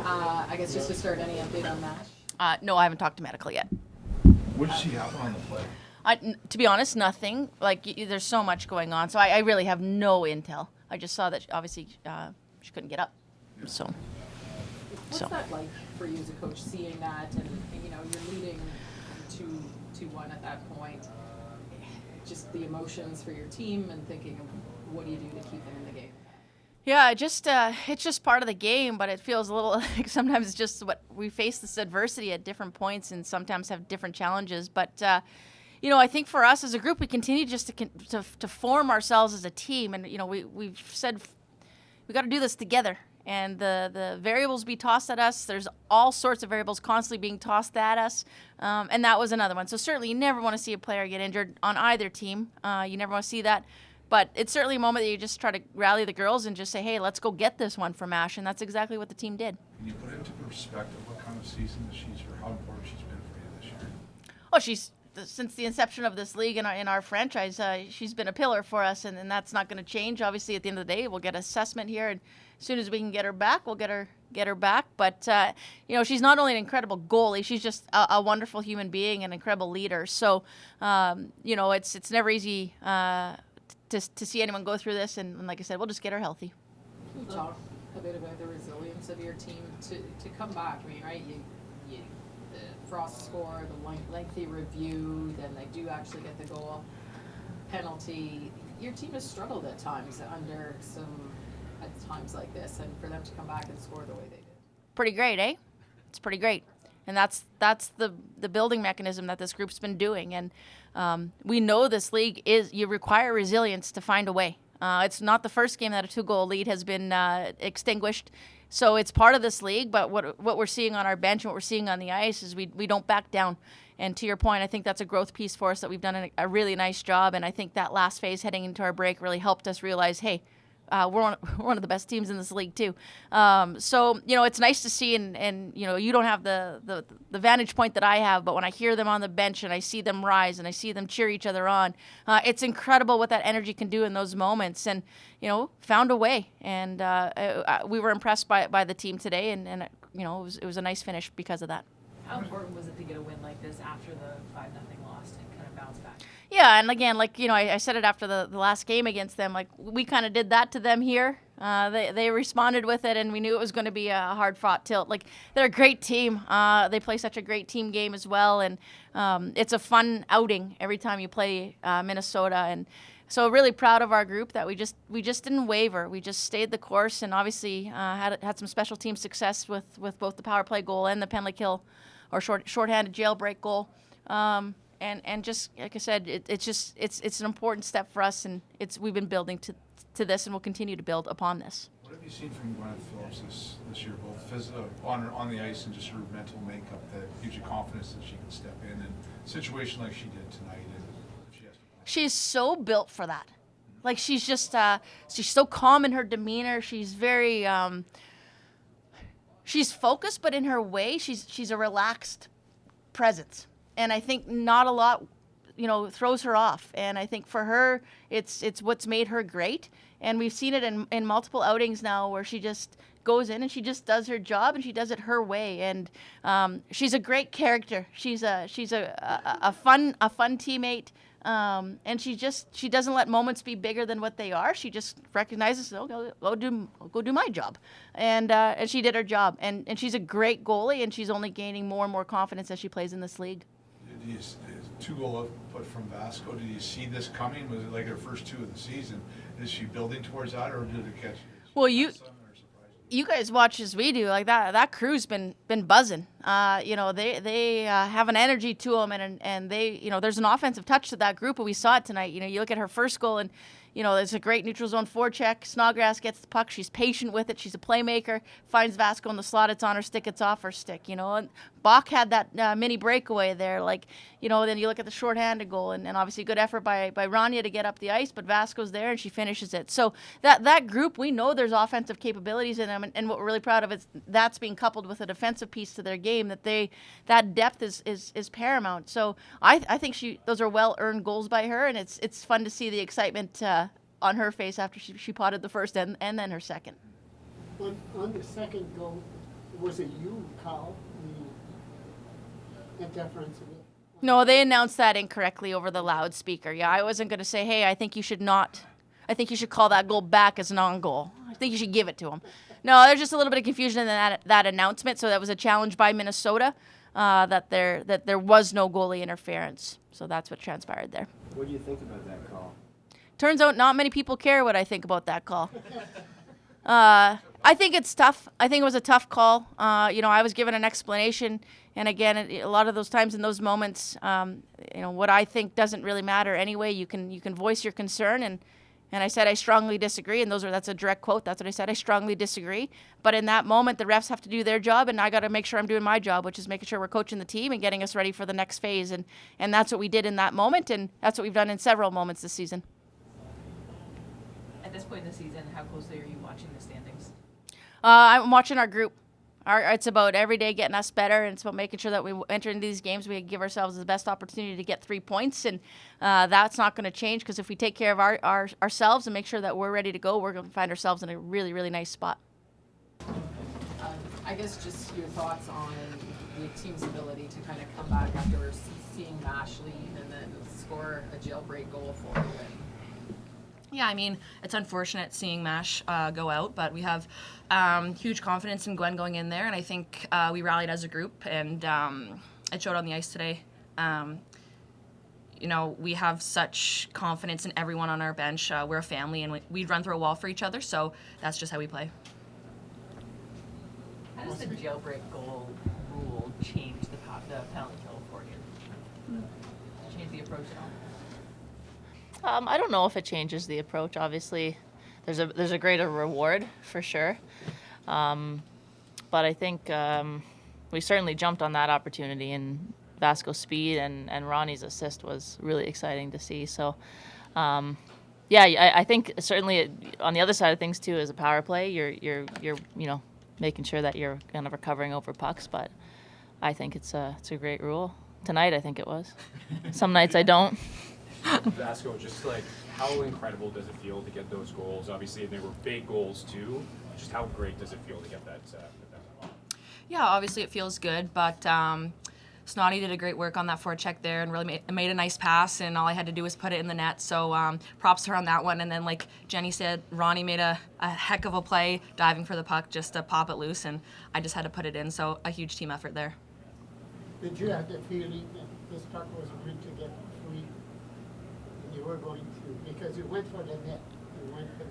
I guess just to start, any update on that? No, I haven't talked to medical yet. What did she happen on the play? To be honest, nothing. Like, there's so much going on, so I really have no intel. I just saw that obviously she couldn't get up. Yeah. So. What's that like for you as a coach, seeing that, and you're leading 2-1 at that point? Just the emotions for your team, and thinking of what do you do to keep them in the game? Yeah, it's just part of the game, but it feels a little like sometimes it's just what we face this adversity at different points, and sometimes have different challenges. But I think for us as a group, we continue just to form ourselves as a team, and we've said we got to do this together. And the variables be tossed at us. There's all sorts of variables constantly being tossed at us, and that was another one. So certainly, you never want to see a player get injured on either team. You never want to see that. But it's certainly a moment that you just try to rally the girls and just say, hey, let's go get this one for MASH, and that's exactly what the team did. Can you put it into perspective what kind of season she's, or how important she's been for you this year? Oh, since the inception of this league in our franchise, she's been a pillar for us, and that's not going to change. Obviously, at the end of the day, we'll get assessment here, and as soon as we can get her back, we'll get her back. But she's not only an incredible goalie, she's just a wonderful human being, an incredible leader. So it's never easy to see anyone go through this, and like I said, we'll just get her healthy. Can you talk a bit about the resilience of your team to come back? I mean, right, you the Frost score, the lengthy review, then they do actually get the goal penalty. Your team has struggled at times at times like this, and for them to come back and score the way they did. Pretty great, eh? It's pretty great. And that's the building mechanism that this group's been doing. And we know this league you require resilience to find a way. It's not the first game that a 2-goal lead has been extinguished. So it's part of this league, but what we're seeing on our bench and what we're seeing on the ice is we don't back down. And to your point, I think that's a growth piece for us that we've done a really nice job. And I think that last phase heading into our break really helped us realize, hey, we're one of the best teams in this league too. So it's nice to see, and you don't have the vantage point that I have, but when I hear them on the bench and I see them rise and I see them cheer each other on, it's incredible what that energy can do in those moments. And found a way, and we were impressed by the team today, and it was a nice finish because of that. How important was it to get a win like this after the 5-0 loss and kind of bounce back? Yeah, and again, I said it after the last game against them, we kind of did that to them here. They responded with it, and we knew it was going to be a hard-fought tilt. They're a great team. They play such a great team game as well, and it's a fun outing every time you play Minnesota. And so really proud of our group that we just didn't waver. We just stayed the course, and obviously had some special team success with both the power play goal and the penalty kill or shorthanded jailbreak goal. And just like I said, it's an important step for us, and we've been building to this, and we'll continue to build upon this. What have you seen from Brianne Phillips this year, both on the ice and just her mental makeup that gives you confidence that she can step in a situation like she did tonight, and if she has to play? She's so built for that. She's just she's so calm in her demeanor. She's very she's focused, but in her way, she's a relaxed presence. And I think not a lot, throws her off. And I think for her, it's what's made her great. And we've seen it in multiple outings now where she just goes in and she just does her job, and she does it her way. And she's a great character. She's a fun teammate. And she doesn't let moments be bigger than what they are. She just recognizes, go do my job, and she did her job. And she's a great goalie, and she's only gaining more and more confidence as she plays in this league. 2-goal output from Vasco. Did you see this coming? Was it like her first 2 of the season? Is she building towards that, or did it catch you? Well, you guys watch as we do. That crew's been buzzing. They have an energy to them, and they there's an offensive touch to that group, and we saw it tonight. You look at her first goal, and there's a great neutral zone forecheck. Snodgrass gets the puck. She's patient with it. She's a playmaker. Finds Vasco in the slot. It's on her stick. It's off her stick. And Bach had that mini breakaway there. Then you look at the shorthanded goal, and obviously good effort by Rania to get up the ice, but Vasco's there, and she finishes it. So that group, we know there's offensive capabilities in them, and what we're really proud of is that's being coupled with a defensive piece to their game, that depth is paramount. So I think those are well-earned goals by her, and it's fun to see the excitement on her face after she potted the first and then her second. On the second goal, Was it you, Carl, the interference? No, they announced that incorrectly over the loudspeaker. Yeah, I wasn't going to say, hey, I think you should call that goal back as an on-goal. I think you should give it to him. No, there's just a little bit of confusion in that announcement. So that was a challenge by Minnesota that there was no goalie interference. So that's what transpired there. What do you think about that call? Turns out not many people care what I think about that call. I think it's tough. I think it was a tough call. I was given an explanation. And again, a lot of those times in those moments, what I think doesn't really matter anyway. You can voice your concern. And I said, I strongly disagree. And that's a direct quote. That's what I said. I strongly disagree. But in that moment, the refs have to do their job. And I got to make sure I'm doing my job, which is making sure we're coaching the team and getting us ready for the next phase. And that's what we did in that moment. And that's what we've done in several moments this season. At this point in the season, how closely are you watching the standings? I'm watching our group. It's about every day getting us better, and it's about making sure that we enter into these games, we give ourselves the best opportunity to get 3 points, and that's not going to change because if we take care of ourselves and make sure that we're ready to go, we're going to find ourselves in a really, really nice spot. I guess just your thoughts on the team's ability to kind of come back after seeing Mash leave and then score a jailbreak goal for a win. Yeah, I mean, it's unfortunate seeing Mash go out, but we have huge confidence in Gwen going in there, and I think we rallied as a group, and it showed on the ice today. We have such confidence in everyone on our bench. We're a family, and we run through a wall for each other, so that's just how we play. How does the jailbreak goal rule change the penalty kill for you? Change the approach at all? I don't know if it changes the approach. Obviously, there's a greater reward for sure, but I think we certainly jumped on that opportunity, and Vasco's speed and Ronnie's assist was really exciting to see. So, I think certainly on the other side of things too, as a power play, you're making sure that you're kind of recovering over pucks. But I think it's a great rule. Tonight, I think it was. Some nights I don't. Vasco, just like how incredible does it feel to get those goals? Obviously, they were big goals too. Just how great does it feel to get that? Yeah, obviously it feels good, but Snotty did a great work on that forecheck there and really made a nice pass, and all I had to do was put it in the net. So props to her on that one. And then, like Jenny said, Ronnie made a heck of a play diving for the puck just to pop it loose, and I just had to put it in. So a huge team effort there. Did you have the feeling that this puck was going to get free? You were going to, because you went for the net. You went for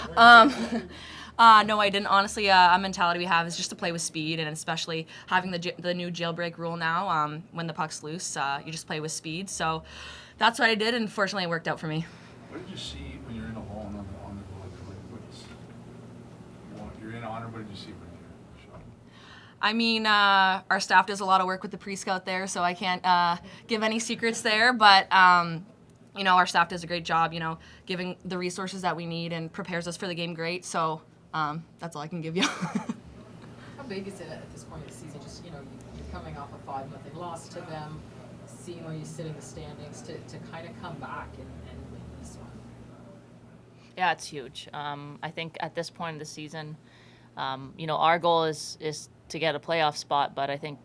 the No, I didn't. Honestly, a mentality we have is just to play with speed, and especially having the new jailbreak rule now. When the puck's loose, you just play with speed. So that's what I did, and fortunately, it worked out for me. What did you see when you're in a hole and on the goal? You're in honor. What did you see when you're shot? I mean, our staff does a lot of work with the pre-scout there, so I can't give any secrets there, but. Our staff does a great job, giving the resources that we need and prepares us for the game great. So that's all I can give you. How big is it at this point of the season? Just, you're coming off a 5-0 loss to them, seeing where you sit in the standings to kind of come back and win this one. Yeah, it's huge. I think at this point in the season, our goal is to get a playoff spot, but I think,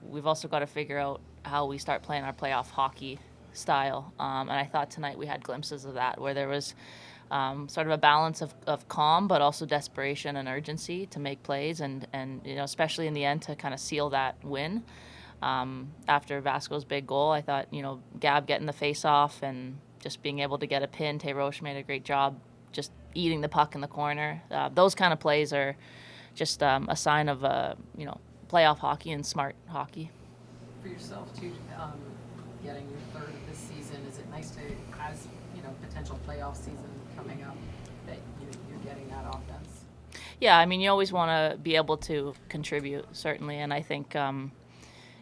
we've also got to figure out how we start playing our playoff hockey style, and I thought tonight we had glimpses of that, where there was sort of a balance of calm, but also desperation and urgency to make plays, and especially in the end to kind of seal that win. After Vasco's big goal, I thought Gab getting the face off and just being able to get a pin. Tay Roche made a great job just eating the puck in the corner. Those kind of plays are just a sign of playoff hockey and smart hockey. For yourself too. Getting your third of this season, is it nice to, as potential playoff season coming up, that you're getting that offense? Yeah, I mean, you always want to be able to contribute, certainly, and I think I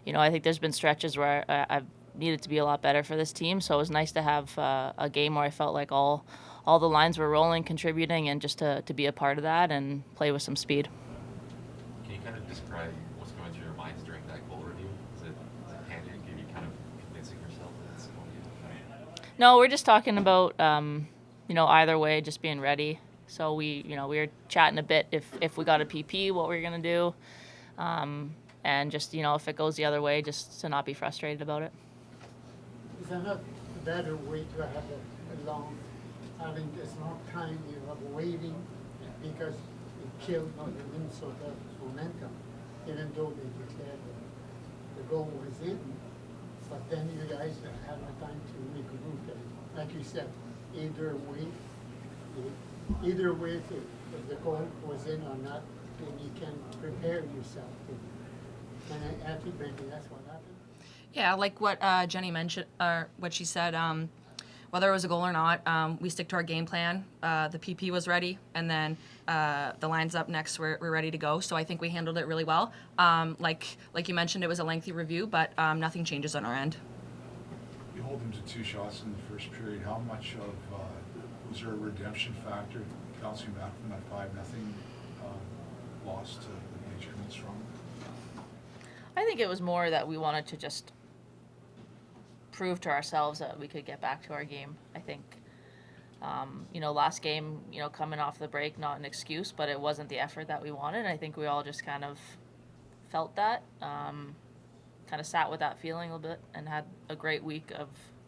think there's been stretches where I've needed to be a lot better for this team, so it was nice to have a game where I felt like all the lines were rolling, contributing, and just to be a part of that and play with some speed. Can you kind of describe what's going through your minds during that goal review? Is it handy to give you kind of convincing yourself that it's going to be? No, we're just talking about either way, just being ready. So we were chatting a bit if we got a PP, what we were gonna do, and just if it goes the other way, just to not be frustrated about it. Is there not a better way to have having this long time you have waiting, because it killed the Minnesota momentum, even though they declared the goal was in, but then you guys have the time to regroup and, like you said, either way, if the goal was in or not, then you can prepare yourself. And I think maybe that's what happened. Yeah, like what Jenny mentioned, or what she said, whether it was a goal or not, we stick to our game plan. The PP was ready, and then the lines up next, we're ready to go. So I think we handled it really well. Like you mentioned, it was a lengthy review, but nothing changes on our end. You hold them to 2 shots in the first period. How much of, was there a redemption factor bouncing back from that 5-0 loss to the major minutes from? I think it was more that we wanted to just prove to ourselves that we could get back to our game. I think, last game, coming off the break, not an excuse, but it wasn't the effort that we wanted. I think we all just kind of felt that, kind of sat with that feeling a little bit, and had a great week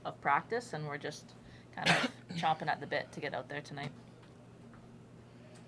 of practice, and we're just kind of chomping at the bit to get out there tonight.